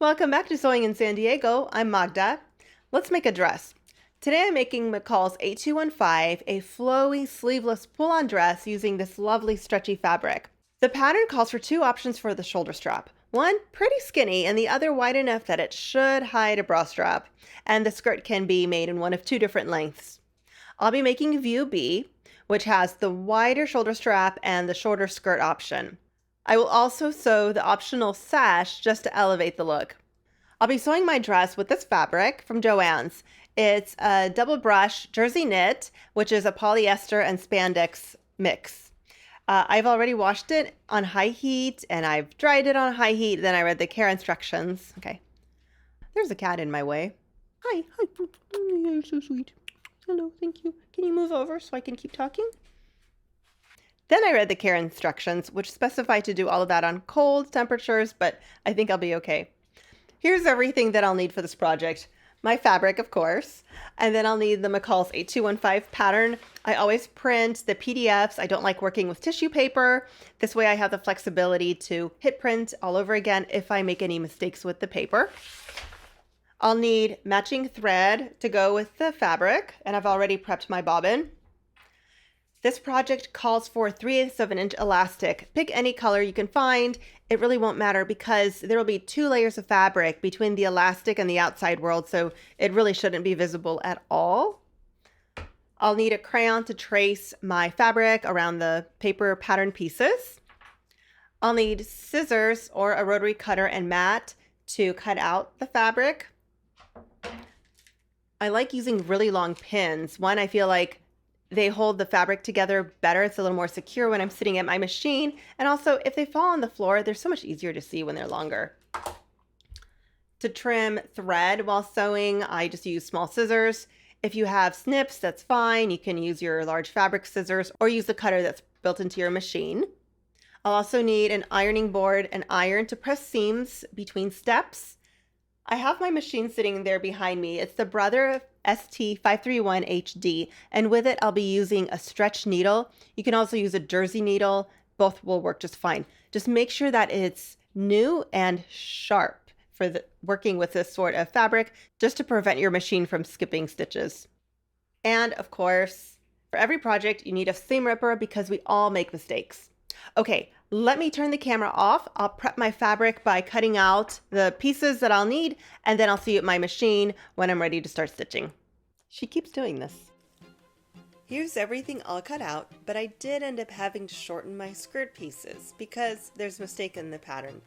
Welcome back to Sewing in San Diego. I'm Magda. Let's make a dress. Today I'm making McCalls 8215, a flowy sleeveless pull-on dress using this lovely stretchy fabric. The pattern calls for two options for the shoulder strap. One pretty skinny and the other wide enough that it should hide a bra strap. And the skirt can be made in one of two different lengths. I'll be making view B, which has the wider shoulder strap and the shorter skirt option. I will also sew the optional sash just to elevate the look. I'll be sewing my dress with this fabric from Joann's. It's a double brush jersey knit, which is a polyester and spandex mix. I've already washed it on high heat and I've dried it on high heat. Then I read the care instructions. Okay. There's a cat in my way. Hi. You're so sweet. Hello, thank you. Can you move over so I can keep talking? Then I read the care instructions, which specify to do all of that on cold temperatures, but I think I'll be okay. Here's everything that I'll need for this project. My fabric, of course, and then I'll need the McCalls 8215 pattern. I always print the PDFs. I don't like working with tissue paper. This way I have the flexibility to hit print all over again if I make any mistakes with the paper. I'll need matching thread to go with the fabric, and I've already prepped my bobbin. This project calls for 3/8 of an inch elastic. Pick any color you can find. It really won't matter because there will be 2 layers of fabric between the elastic and the outside world, so it really shouldn't be visible at all. I'll need a crayon to trace my fabric around the paper pattern pieces. I'll need scissors or a rotary cutter and mat to cut out the fabric. I like using really long pins. One, I feel like they hold the fabric together better. It's a little more secure when I'm sitting at my machine. And also, if they fall on the floor, they're so much easier to see when they're longer. To trim thread while sewing, I just use small scissors. If you have snips, that's fine. You can use your large fabric scissors or use the cutter that's built into your machine. I'll also need an ironing board and iron to press seams between steps. I have my machine sitting there behind me. It's the Brother ST531 HD, and with it I'll be using a stretch needle. You can also use a jersey needle. Both will work just fine. Just make sure that it's new and sharp for working with this sort of fabric, just to prevent your machine from skipping stitches. And of course, for every project you need a seam ripper because we all make mistakes. Okay, let me turn the camera off. I'll prep my fabric by cutting out the pieces that I'll need, and then I'll see you at my machine when I'm ready to start stitching. She keeps doing this. Here's everything all cut out, but I did end up having to shorten my skirt pieces because there's a mistake in the pattern.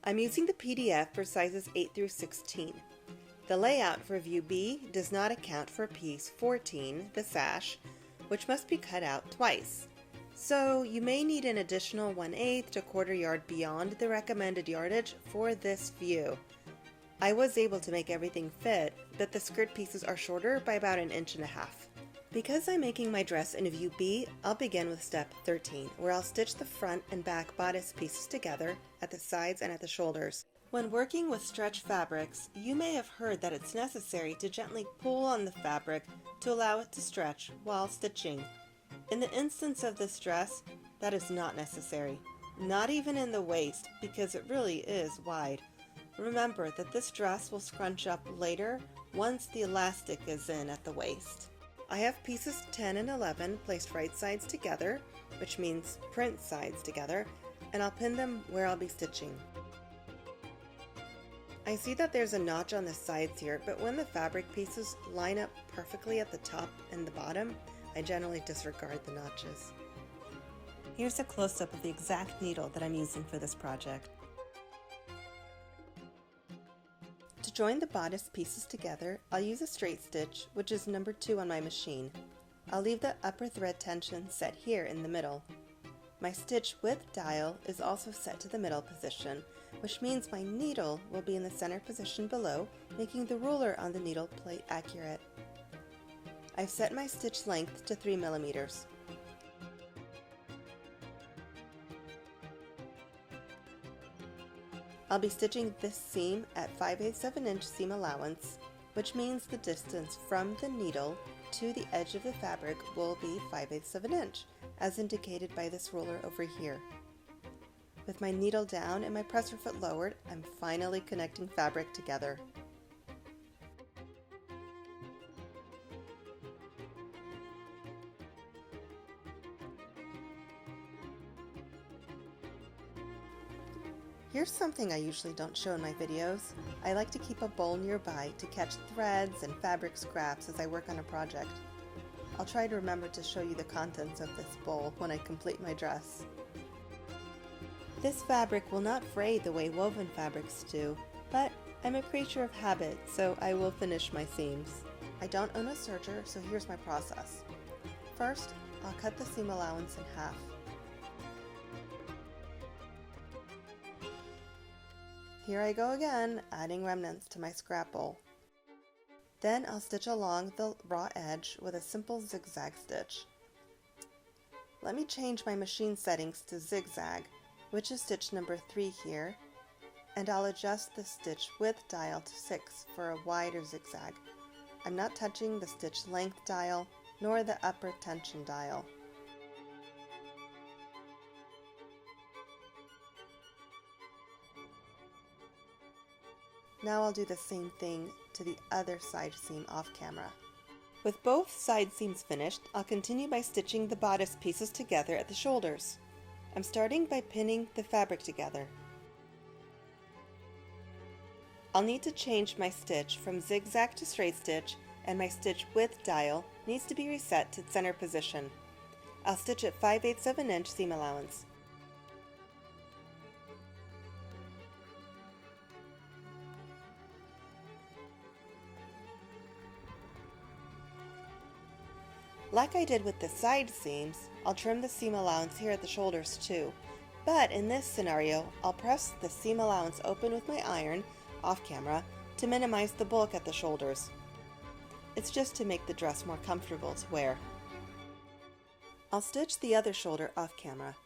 I'm using the PDF for sizes 8 through 16. The layout for view B does not account for piece 14, the sash, which must be cut out twice. So you may need an additional 1/8 to 1/4 yard beyond the recommended yardage for this view. I was able to make everything fit, but the skirt pieces are shorter by about 1.5 inches. Because I'm making my dress in view B, I'll begin with step 13, where I'll stitch the front and back bodice pieces together at the sides and at the shoulders. When working with stretch fabrics, you may have heard that it's necessary to gently pull on the fabric to allow it to stretch while stitching. In the instance of this dress, that is not necessary, not even in the waist, because it really is wide. Remember that this dress will scrunch up later once the elastic is in at the waist. I have pieces 10 and 11 placed right sides together, which means print sides together, and I'll pin them where I'll be stitching. I see that there's a notch on the sides here, but when the fabric pieces line up perfectly at the top and the bottom, I generally disregard the notches. Here's a close-up of the exact needle that I'm using for this project. To join the bodice pieces together, I'll use a straight stitch, which is number 2 on my machine. I'll leave the upper thread tension set here in the middle. My stitch width dial is also set to the middle position, which means my needle will be in the center position below, making the ruler on the needle plate accurate. I've set my stitch length to 3 millimeters. I'll be stitching this seam at 5/8 of an inch seam allowance, which means the distance from the needle to the edge of the fabric will be 5/8 of an inch, as indicated by this ruler over here. With my needle down and my presser foot lowered, I'm finally connecting fabric together. Here's something I usually don't show in my videos. I like to keep a bowl nearby to catch threads and fabric scraps as I work on a project. I'll try to remember to show you the contents of this bowl when I complete my dress. This fabric will not fray the way woven fabrics do, but I'm a creature of habit, so I will finish my seams. I don't own a serger, so here's my process. First, I'll cut the seam allowance in half. Here I go again, adding remnants to my scrap bowl. Then I'll stitch along the raw edge with a simple zigzag stitch. Let me change my machine settings to zigzag, which is stitch number 3 here, and I'll adjust the stitch width dial to 6 for a wider zigzag. I'm not touching the stitch length dial nor the upper tension dial. Now I'll do the same thing to the other side seam off camera. With both side seams finished, I'll continue by stitching the bodice pieces together at the shoulders. I'm starting by pinning the fabric together. I'll need to change my stitch from zigzag to straight stitch, and my stitch width dial needs to be reset to center position. I'll stitch at 5/8 of an inch seam allowance. Like I did with the side seams, I'll trim the seam allowance here at the shoulders too. But in this scenario, I'll press the seam allowance open with my iron, off camera, to minimize the bulk at the shoulders. It's just to make the dress more comfortable to wear. I'll stitch the other shoulder off camera.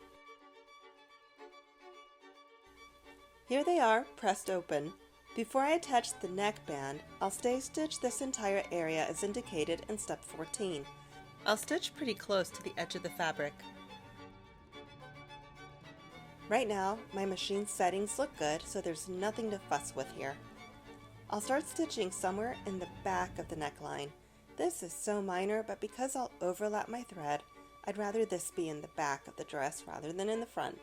Here they are, pressed open. Before I attach the neckband, I'll stay stitch this entire area as indicated in step 14. I'll stitch pretty close to the edge of the fabric. Right now, my machine settings look good, so there's nothing to fuss with here. I'll start stitching somewhere in the back of the neckline. This is so minor, but because I'll overlap my thread, I'd rather this be in the back of the dress rather than in the front.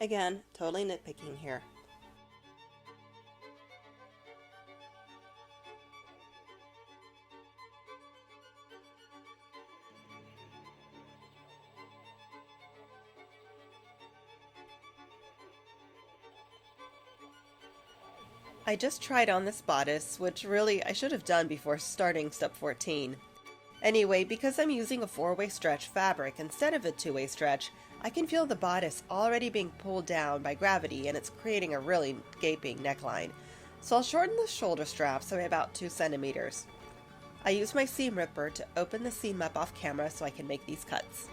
Again, totally nitpicking here. I just tried on this bodice, which really I should have done before starting step 14. Anyway, because I'm using a 4-way stretch fabric instead of a 2-way stretch, I can feel the bodice already being pulled down by gravity, and it's creating a really gaping neckline. So I'll shorten the shoulder straps by about 2 centimeters. I use my seam ripper to open the seam up off camera so I can make these cuts.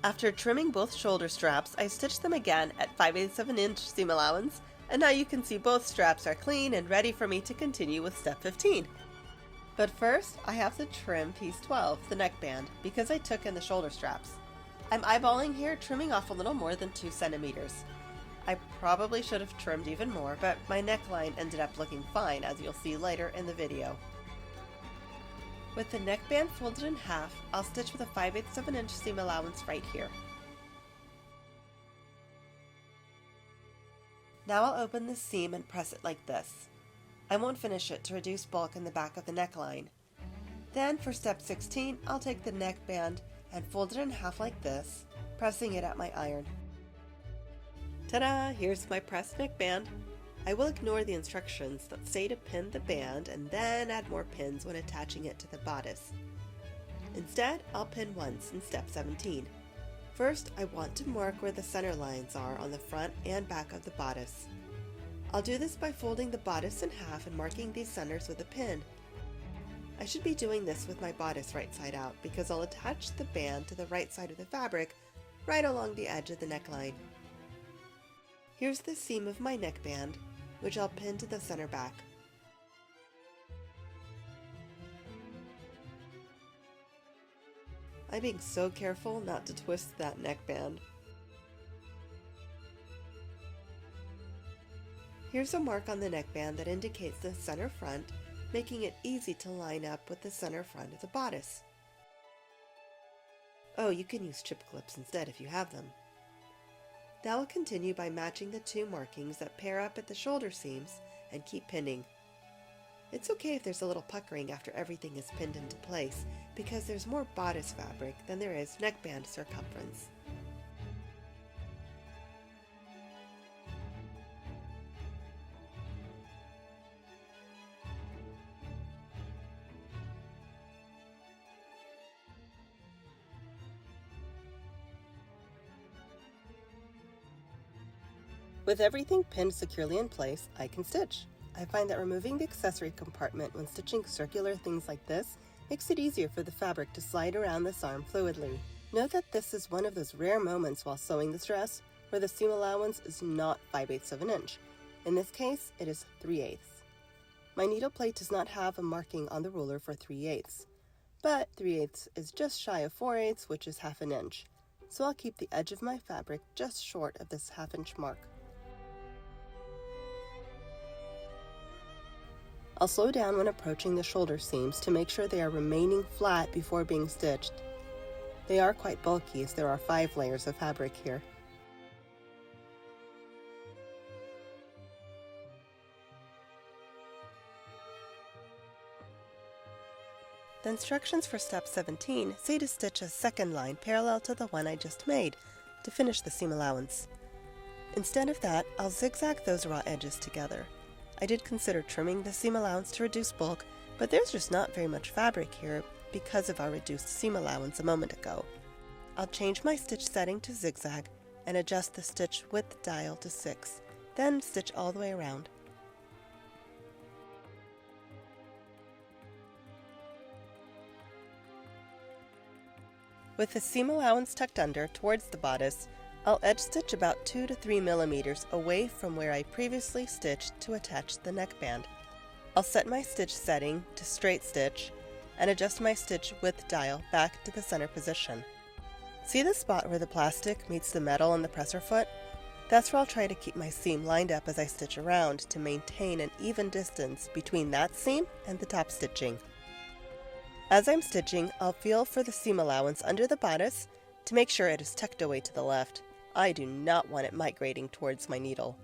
After trimming both shoulder straps, I stitched them again at 5/8 of an inch seam allowance, and now you can see both straps are clean and ready for me to continue with step 15. But first, I have to trim piece 12, the neckband, because I took in the shoulder straps. I'm eyeballing here, trimming off a little more than 2 centimeters. I probably should have trimmed even more, but my neckline ended up looking fine, as you'll see later in the video. With the neckband folded in half, I'll stitch with a 5/8 of an inch seam allowance right here. Now I'll open the seam and press it like this. I won't finish it to reduce bulk in the back of the neckline. Then for step 16, I'll take the neckband and fold it in half like this, pressing it at my iron. Ta-da! Here's my pressed neckband. I will ignore the instructions that say to pin the band and then add more pins when attaching it to the bodice. Instead, I'll pin once in step 17. First, I want to mark where the center lines are on the front and back of the bodice. I'll do this by folding the bodice in half and marking these centers with a pin. I should be doing this with my bodice right side out because I'll attach the band to the right side of the fabric right along the edge of the neckline. Here's the seam of my neckband, which I'll pin to the center back. I'm being so careful not to twist that neckband. Here's a mark on the neckband that indicates the center front, making it easy to line up with the center front of the bodice. Oh, you can use chip clips instead if you have them. Now I'll continue by matching the two markings that pair up at the shoulder seams and keep pinning. It's okay if there's a little puckering after everything is pinned into place because there's more bodice fabric than there is neckband circumference. With everything pinned securely in place, I can stitch. I find that removing the accessory compartment when stitching circular things like this makes it easier for the fabric to slide around this arm fluidly. Note that this is one of those rare moments while sewing this dress where the seam allowance is not 5/8 of an inch. In this case, it is 3/8. My needle plate does not have a marking on the ruler for 3/8, but 3/8 is just shy of 4/8, which is half an inch. So I'll keep the edge of my fabric just short of this half-inch mark. I'll slow down when approaching the shoulder seams to make sure they are remaining flat before being stitched. They are quite bulky as there are 5 layers of fabric here. The instructions for step 17 say to stitch a second line parallel to the one I just made to finish the seam allowance. Instead of that, I'll zigzag those raw edges together. I did consider trimming the seam allowance to reduce bulk, but there's just not very much fabric here because of our reduced seam allowance a moment ago. I'll change my stitch setting to zigzag and adjust the stitch width dial to 6, then stitch all the way around. With the seam allowance tucked under towards the bodice, I'll edge stitch about 2 to 3 millimeters away from where I previously stitched to attach the neckband. I'll set my stitch setting to straight stitch and adjust my stitch width dial back to the center position. See the spot where the plastic meets the metal on the presser foot? That's where I'll try to keep my seam lined up as I stitch around to maintain an even distance between that seam and the top stitching. As I'm stitching, I'll feel for the seam allowance under the bodice to make sure it is tucked away to the left. I do not want it migrating towards my needle.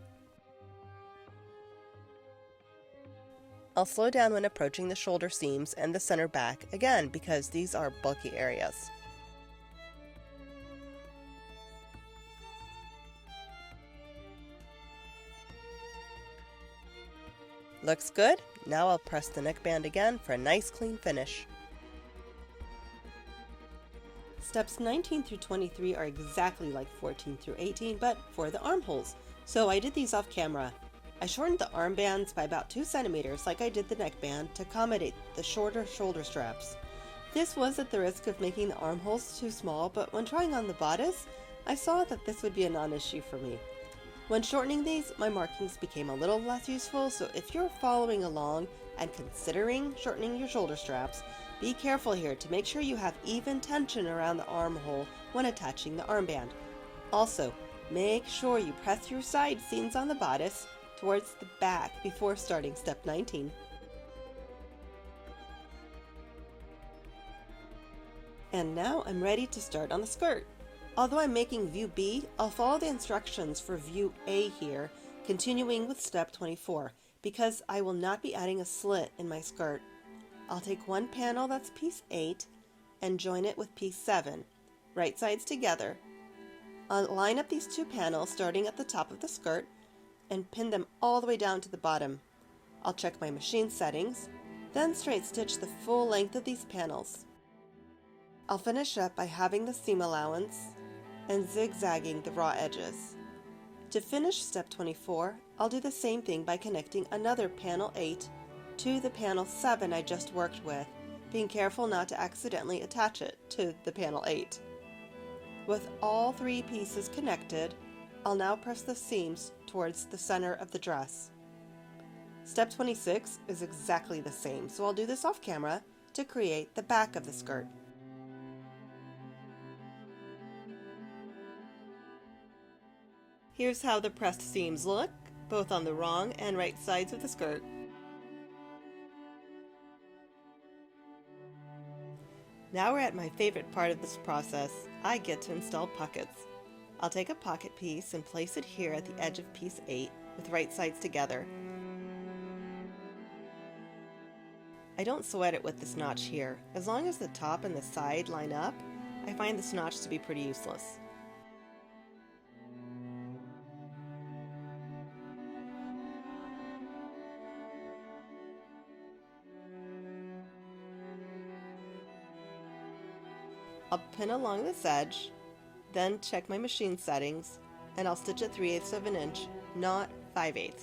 I'll slow down when approaching the shoulder seams and the center back, again because these are bulky areas. Looks good. Now I'll press the neckband again for a nice clean finish. Steps 19 through 23 are exactly like 14 through 18, but for the armholes. So I did these off camera. I shortened the armbands by about 2 centimeters like I did the neckband to accommodate the shorter shoulder straps. This was at the risk of making the armholes too small, but when trying on the bodice, I saw that this would be a non-issue for me. When shortening these, my markings became a little less useful, so if you're following along and considering shortening your shoulder straps, be careful here to make sure you have even tension around the armhole when attaching the armband. Also, make sure you press your side seams on the bodice towards the back before starting step 19. And now I'm ready to start on the skirt. Although I'm making view B, I'll follow the instructions for view A here, continuing with step 24, because I will not be adding a slit in my skirt. I'll take one panel that's piece 8 and join it with piece 7, right sides together. I'll line up these two panels starting at the top of the skirt and pin them all the way down to the bottom. I'll check my machine settings, then straight stitch the full length of these panels. I'll finish up by having the seam allowance and zigzagging the raw edges. To finish step 24, I'll do the same thing by connecting another panel 8 to the panel 7 I just worked with, being careful not to accidentally attach it to the panel 8. With all 3 pieces connected, I'll now press the seams towards the center of the dress. Step 26 is exactly the same, so I'll do this off camera to create the back of the skirt. Here's how the pressed seams look. both on the wrong and right sides of the skirt. Now we're at my favorite part of this process. I get to install pockets. I'll take a pocket piece and place it here at the edge of piece 8 with right sides together. I don't sweat it with this notch here. As long as the top and the side line up, I find this notch to be pretty useless. I'll pin along this edge, then check my machine settings, and I'll stitch at 3/8 of an inch, not 5/8.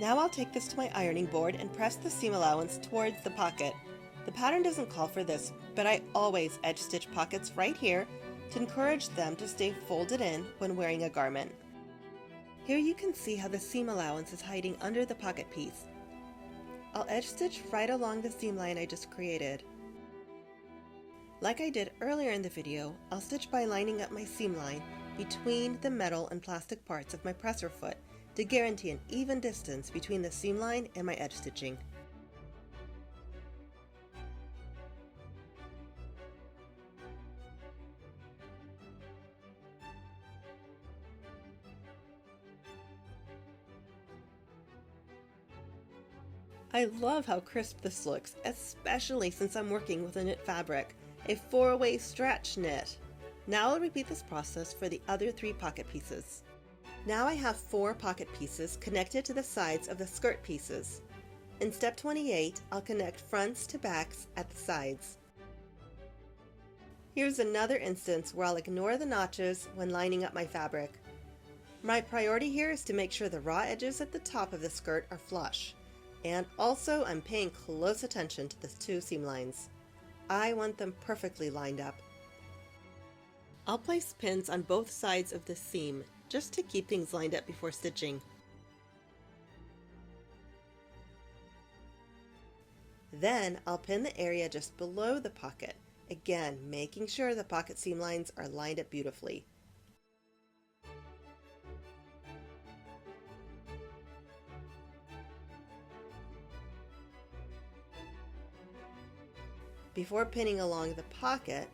Now I'll take this to my ironing board and press the seam allowance towards the pocket. The pattern doesn't call for this, but I always edge stitch pockets right here to encourage them to stay folded in when wearing a garment. Here you can see how the seam allowance is hiding under the pocket piece. I'll edge stitch right along the seam line I just created. Like I did earlier in the video, I'll stitch by lining up my seam line between the metal and plastic parts of my presser foot to guarantee an even distance between the seam line and my edge stitching. I love how crisp this looks, especially since I'm working with a knit fabric, a 4-way stretch knit. Now I'll repeat this process for the other 3 pocket pieces. Now I have 4 pocket pieces connected to the sides of the skirt pieces. In step 28, I'll connect fronts to backs at the sides. Here's another instance where I'll ignore the notches when lining up my fabric. My priority here is to make sure the raw edges at the top of the skirt are flush. And also I'm paying close attention to the 2 seam lines. I want them perfectly lined up. I'll place pins on both sides of the seam just to keep things lined up before stitching. Then I'll pin the area just below the pocket, again making sure the pocket seam lines are lined up beautifully. Before pinning along the pocket,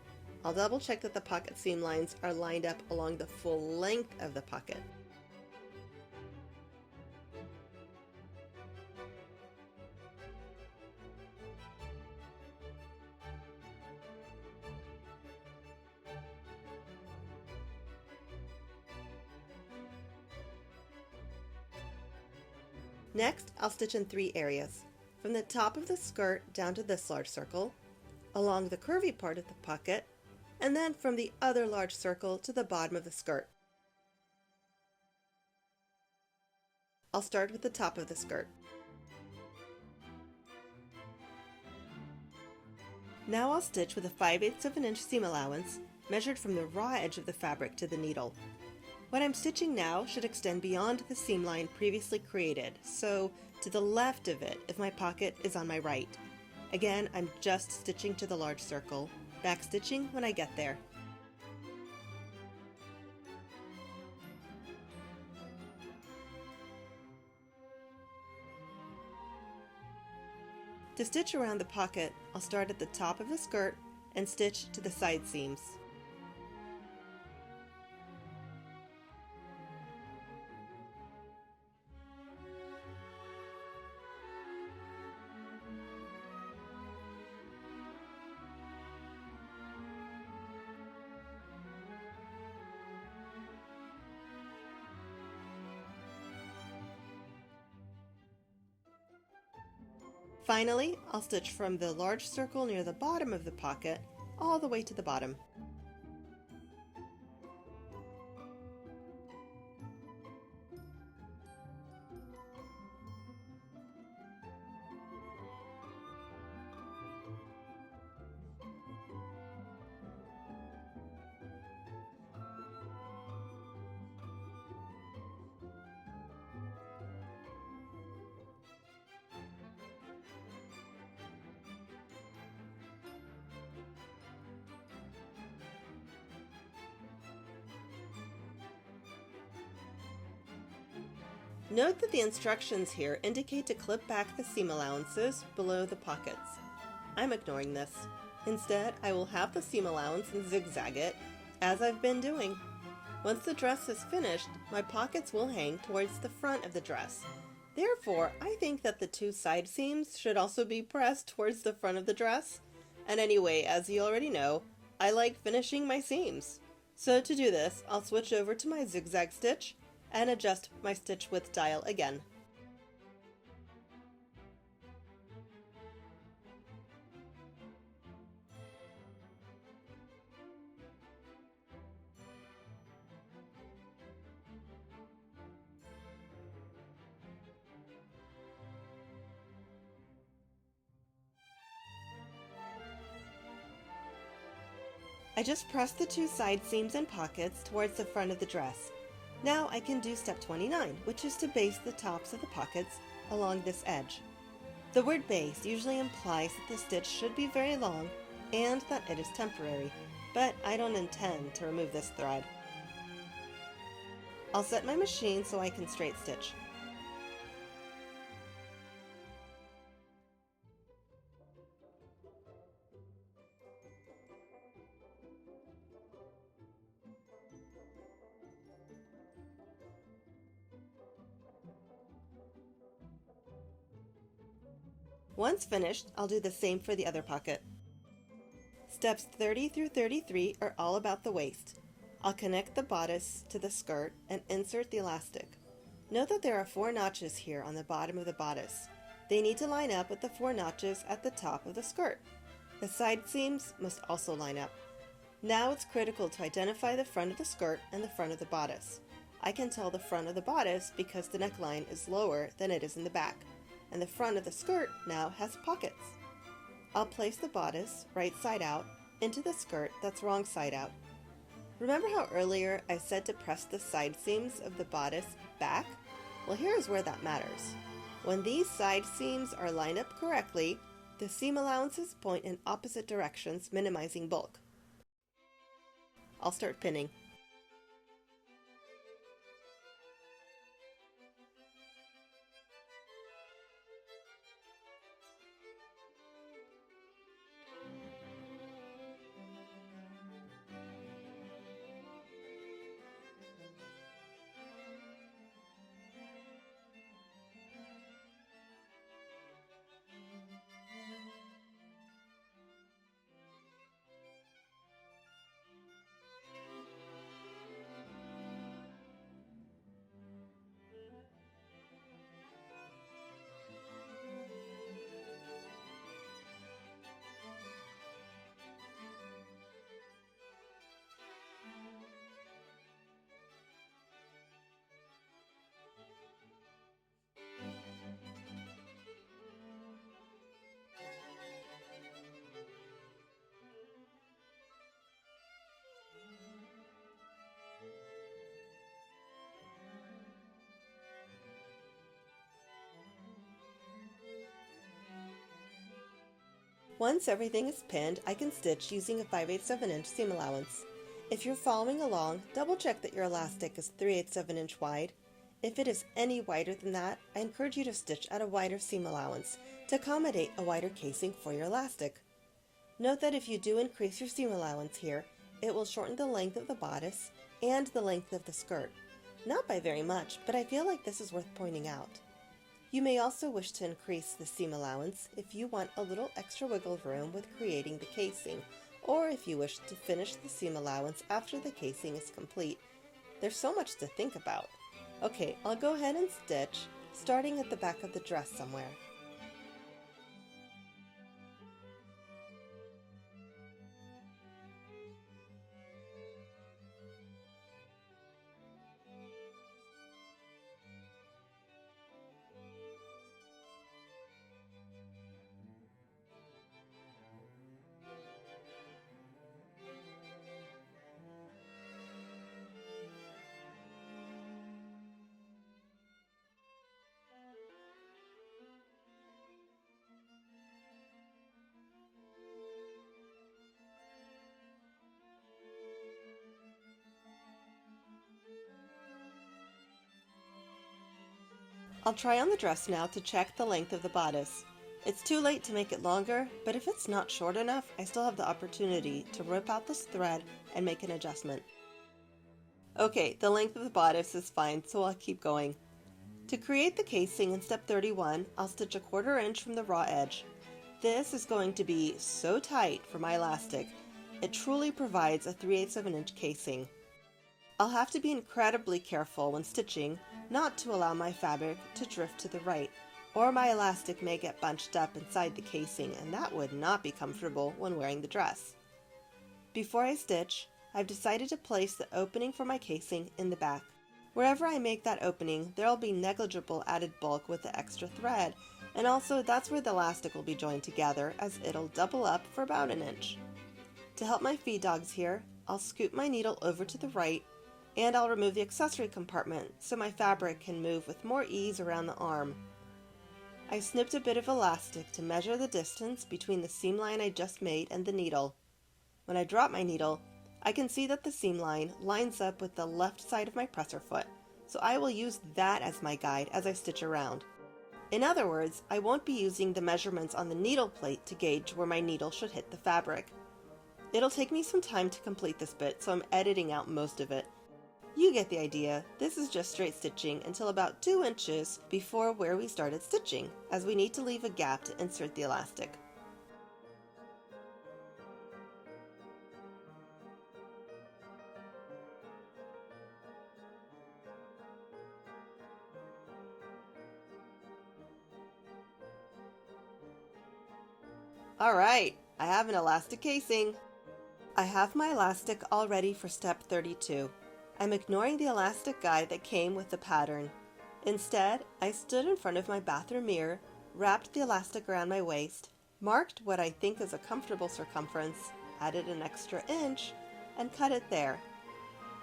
I'll double check that the pocket seam lines are lined up along the full length of the pocket. Next, I'll stitch in 3 areas, from the top of the skirt down to this large circle, along the curvy part of the pocket, and then from the other large circle to the bottom of the skirt. I'll start with the top of the skirt. Now I'll stitch with a 5/8 of an inch seam allowance, measured from the raw edge of the fabric to the needle. What I'm stitching now should extend beyond the seam line previously created, so to the left of it if my pocket is on my right. Again, I'm just stitching to the large circle, back stitching when I get there. To stitch around the pocket, I'll start at the top of the skirt and stitch to the side seams. Finally, I'll stitch from the large circle near the bottom of the pocket all the way to the bottom. Note that the instructions here indicate to clip back the seam allowances below the pockets. I'm ignoring this. Instead, I will have the seam allowance and zigzag it, as I've been doing. Once the dress is finished, my pockets will hang towards the front of the dress. Therefore, I think that the two side seams should also be pressed towards the front of the dress. And anyway, as you already know, I like finishing my seams. So to do this, I'll switch over to my zigzag stitch and adjust my stitch width dial again. I just pressed the two side seams and pockets towards the front of the dress. Now I can do step 29, which is to baste the tops of the pockets along this edge. The word base usually implies that the stitch should be very long and that it is temporary, but I don't intend to remove this thread. I'll set my machine so I can straight stitch. Once finished, I'll do the same for the other pocket. Steps 30 through 33 are all about the waist. I'll connect the bodice to the skirt and insert the elastic. Note that there are 4 notches here on the bottom of the bodice. They need to line up with the 4 notches at the top of the skirt. The side seams must also line up. Now it's critical to identify the front of the skirt and the front of the bodice. I can tell the front of the bodice because the neckline is lower than it is in the back, and the front of the skirt now has pockets. I'll place the bodice, right side out, into the skirt that's wrong side out. Remember how earlier I said to press the side seams of the bodice back? Well, here's where that matters. When these side seams are lined up correctly, the seam allowances point in opposite directions, minimizing bulk. I'll start pinning. Once everything is pinned, I can stitch using a 5/8 of an inch seam allowance. If you're following along, double check that your elastic is 3/8 of an inch wide. If it is any wider than that, I encourage you to stitch at a wider seam allowance to accommodate a wider casing for your elastic. Note that if you do increase your seam allowance here, it will shorten the length of the bodice and the length of the skirt. Not by very much, but I feel like this is worth pointing out. You may also wish to increase the seam allowance if you want a little extra wiggle room with creating the casing, or if you wish to finish the seam allowance after the casing is complete. There's so much to think about. Okay, I'll go ahead and stitch, starting at the back of the dress somewhere. I'll try on the dress now to check the length of the bodice. It's too late to make it longer, but if it's not short enough, I still have the opportunity to rip out this thread and make an adjustment. Okay, the length of the bodice is fine, so I'll keep going. To create the casing in step 31, I'll stitch a 1/4 inch from the raw edge. This is going to be so tight for my elastic, it truly provides a 3/8 of an inch casing. I'll have to be incredibly careful when stitching not to allow my fabric to drift to the right, or my elastic may get bunched up inside the casing, and that would not be comfortable when wearing the dress. Before I stitch, I've decided to place the opening for my casing in the back. Wherever I make that opening, there will be negligible added bulk with the extra thread, and also that's where the elastic will be joined together, as it'll double up for about an inch. To help my feed dogs here, I'll scoop my needle over to the right, and I'll remove the accessory compartment so my fabric can move with more ease around the arm. I snipped a bit of elastic to measure the distance between the seam line I just made and the needle. When I drop my needle, I can see that the seam line lines up with the left side of my presser foot, so I will use that as my guide as I stitch around. In other words, I won't be using the measurements on the needle plate to gauge where my needle should hit the fabric. It'll take me some time to complete this bit, so I'm editing out most of it. You get the idea. This is just straight stitching until about 2 inches before where we started stitching, as we need to leave a gap to insert the elastic. Alright, I have an elastic casing. I have my elastic all ready for step 32. I'm ignoring the elastic guide that came with the pattern. Instead, I stood in front of my bathroom mirror, wrapped the elastic around my waist, marked what I think is a comfortable circumference, added an extra inch, and cut it there.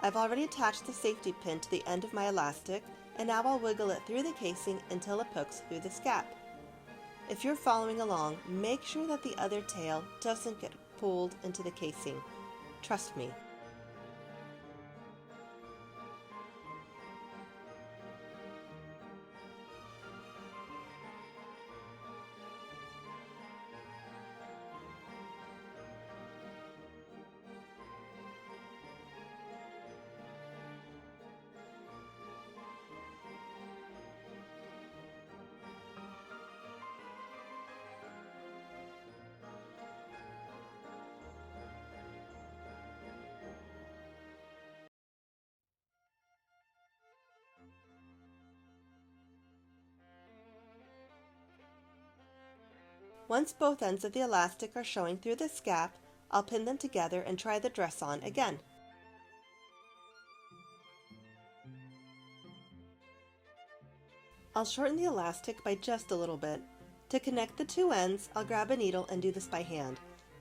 I've already attached the safety pin to the end of my elastic, and now I'll wiggle it through the casing until it pokes through this gap. If you're following along, make sure that the other tail doesn't get pulled into the casing. Trust me. Once both ends of the elastic are showing through this gap, I'll pin them together and try the dress on again. I'll shorten the elastic by just a little bit. To connect the two ends, I'll grab a needle and do this by hand.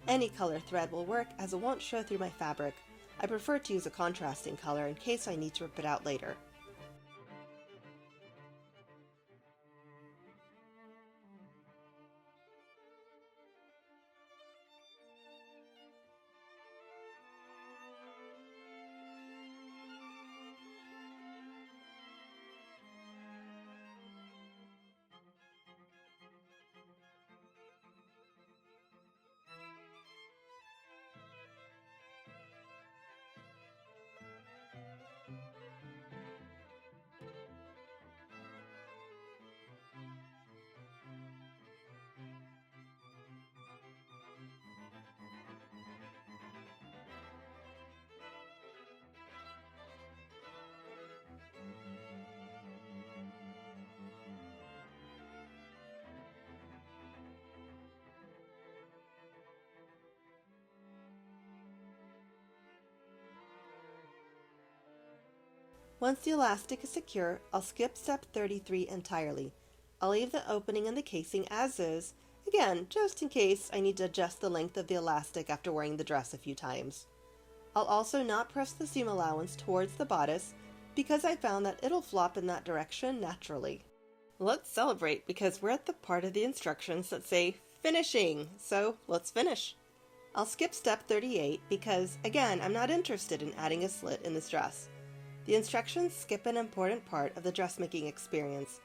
Any color thread will work as it won't show through my fabric. I prefer to use a contrasting color in case I need to rip it out later. Once the elastic is secure, I'll skip step 33 entirely. I'll leave the opening in the casing as is, again, just in case I need to adjust the length of the elastic after wearing the dress a few times. I'll also not press the seam allowance towards the bodice because I found that it'll flop in that direction naturally. Let's celebrate because we're at the part of the instructions that say finishing, so let's finish. I'll skip step 38 because, again, I'm not interested in adding a slit in this dress. The instructions skip an important part of the dressmaking experience.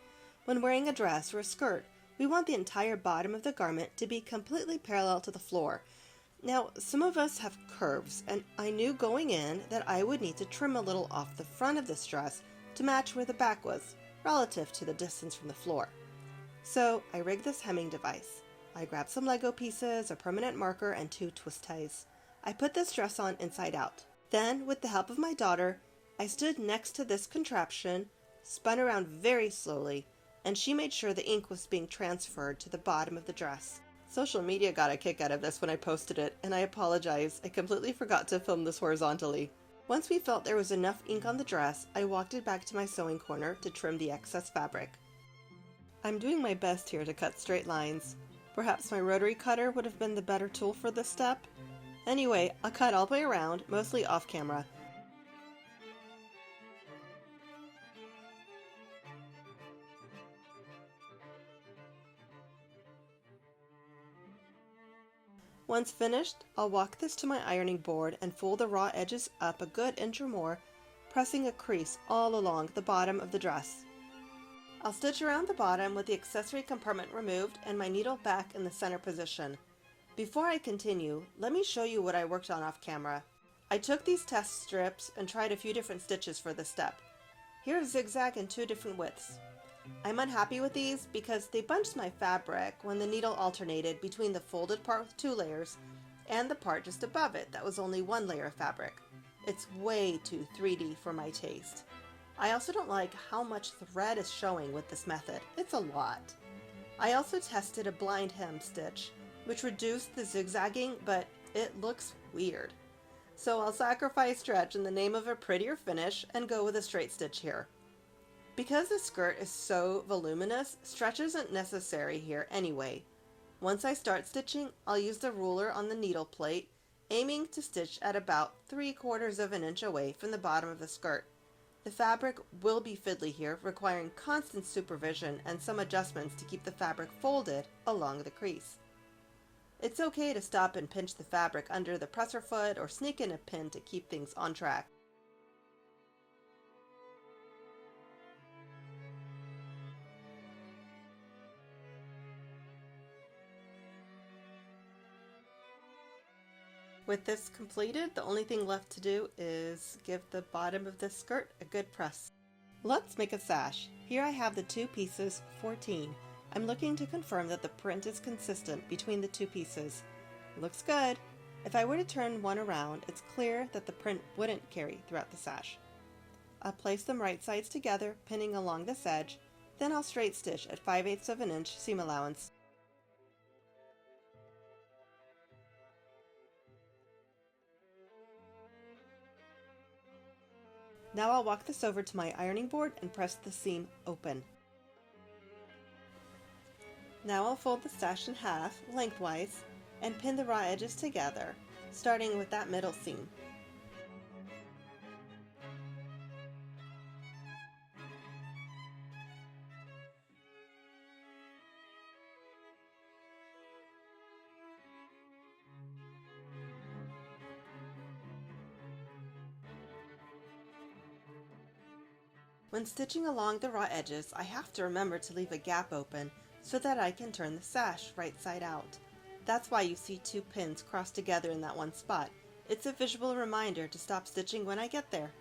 When wearing a dress or a skirt, we want the entire bottom of the garment to be completely parallel to the floor. Now, some of us have curves, and I knew going in that I would need to trim a little off the front of this dress to match where the back was, relative to the distance from the floor. So I rigged this hemming device. I grabbed some Lego pieces, a permanent marker, and 2 twist ties. I put this dress on inside out. Then, with the help of my daughter, I stood next to this contraption, spun around very slowly, and she made sure the ink was being transferred to the bottom of the dress. Social media got a kick out of this when I posted it, and I apologize. I completely forgot to film this horizontally. Once we felt there was enough ink on the dress, I walked it back to my sewing corner to trim the excess fabric. I'm doing my best here to cut straight lines. Perhaps my rotary cutter would have been the better tool for this step. Anyway, I'll cut all the way around, mostly off camera. Once finished, I'll walk this to my ironing board and fold the raw edges up a good inch or more, pressing a crease all along the bottom of the dress. I'll stitch around the bottom with the accessory compartment removed and my needle back in the center position. Before I continue, let me show you what I worked on off camera. I took these test strips and tried a few different stitches for this step. Here's zigzag in 2 different widths. I'm unhappy with these because they bunched my fabric when the needle alternated between the folded part with 2 layers and the part just above it that was only 1 layer of fabric. It's way too 3D for my taste. I also don't like how much thread is showing with this method. It's a lot. I also tested a blind hem stitch, which reduced the zigzagging, but it looks weird. So I'll sacrifice stretch in the name of a prettier finish and go with a straight stitch here. Because the skirt is so voluminous, stretch isn't necessary here anyway. Once I start stitching, I'll use the ruler on the needle plate, aiming to stitch at about 3/4 of an inch away from the bottom of the skirt. The fabric will be fiddly here, requiring constant supervision and some adjustments to keep the fabric folded along the crease. It's okay to stop and pinch the fabric under the presser foot or sneak in a pin to keep things on track. With this completed, the only thing left to do is give the bottom of this skirt a good press. Let's make a sash. Here I have the 2 pieces, 14. I'm looking to confirm that the print is consistent between the 2 pieces. Looks good. If I were to turn one around, it's clear that the print wouldn't carry throughout the sash. I'll place them right sides together, pinning along this edge, then I'll straight stitch at 5/8 of an inch seam allowance. Now I'll walk this over to my ironing board and press the seam open. Now I'll fold the sash in half, lengthwise, and pin the raw edges together, starting with that middle seam. When stitching along the raw edges, I have to remember to leave a gap open so that I can turn the sash right side out. That's why you see 2 pins crossed together in that one spot. It's a visual reminder to stop stitching when I get there.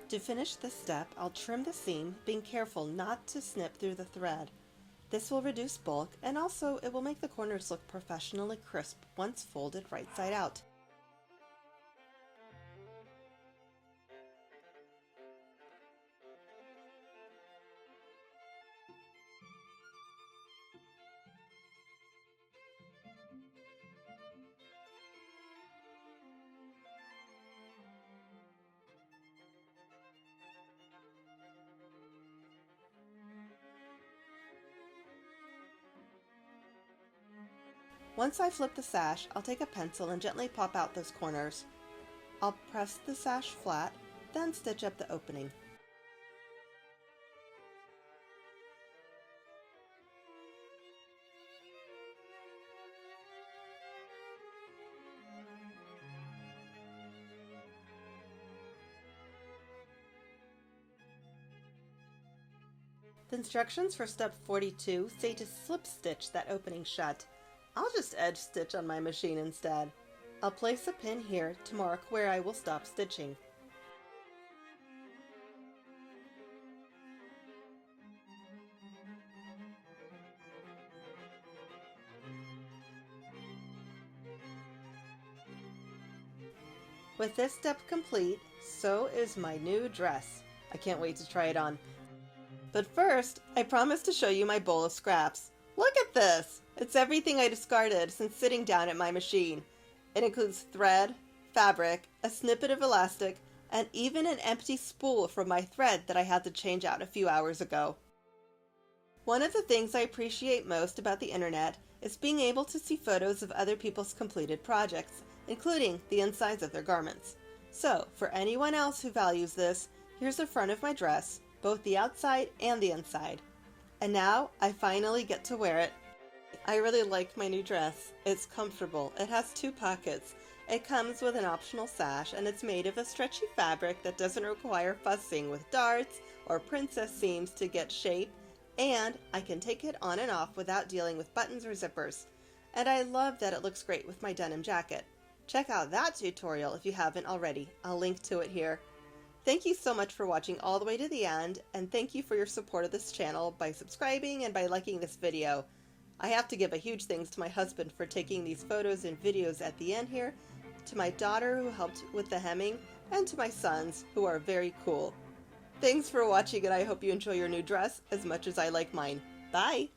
To finish this step, I'll trim the seam, being careful not to snip through the thread. This will reduce bulk, and also it will make the corners look professionally crisp once folded right side out. Once I flip the sash, I'll take a pencil and gently pop out those corners. I'll press the sash flat, then stitch up the opening. The instructions for step 42 say to slip stitch that opening shut. I'll just edge stitch on my machine instead. I'll place a pin here to mark where I will stop stitching. With this step complete, so is my new dress. I can't wait to try it on. But first, I promised to show you my bowl of scraps. Look at this! It's everything I discarded since sitting down at my machine. It includes thread, fabric, a snippet of elastic, and even an empty spool from my thread that I had to change out a few hours ago. One of the things I appreciate most about the internet is being able to see photos of other people's completed projects, including the insides of their garments. So, for anyone else who values this, here's the front of my dress, both the outside and the inside. And now, I finally get to wear it. I really like my new dress. It's comfortable. It has 2 pockets. It comes with an optional sash, and it's made of a stretchy fabric that doesn't require fussing with darts or princess seams to get shape, and I can take it on and off without dealing with buttons or zippers. And I love that it looks great with my denim jacket. Check out that tutorial if you haven't already. I'll link to it here. Thank you so much for watching all the way to the end, and thank you for your support of this channel by subscribing and by liking this video. I have to give a huge thanks to my husband for taking these photos and videos at the end here, to my daughter who helped with the hemming, and to my sons who are very cool. Thanks for watching, and I hope you enjoy your new dress as much as I like mine. Bye!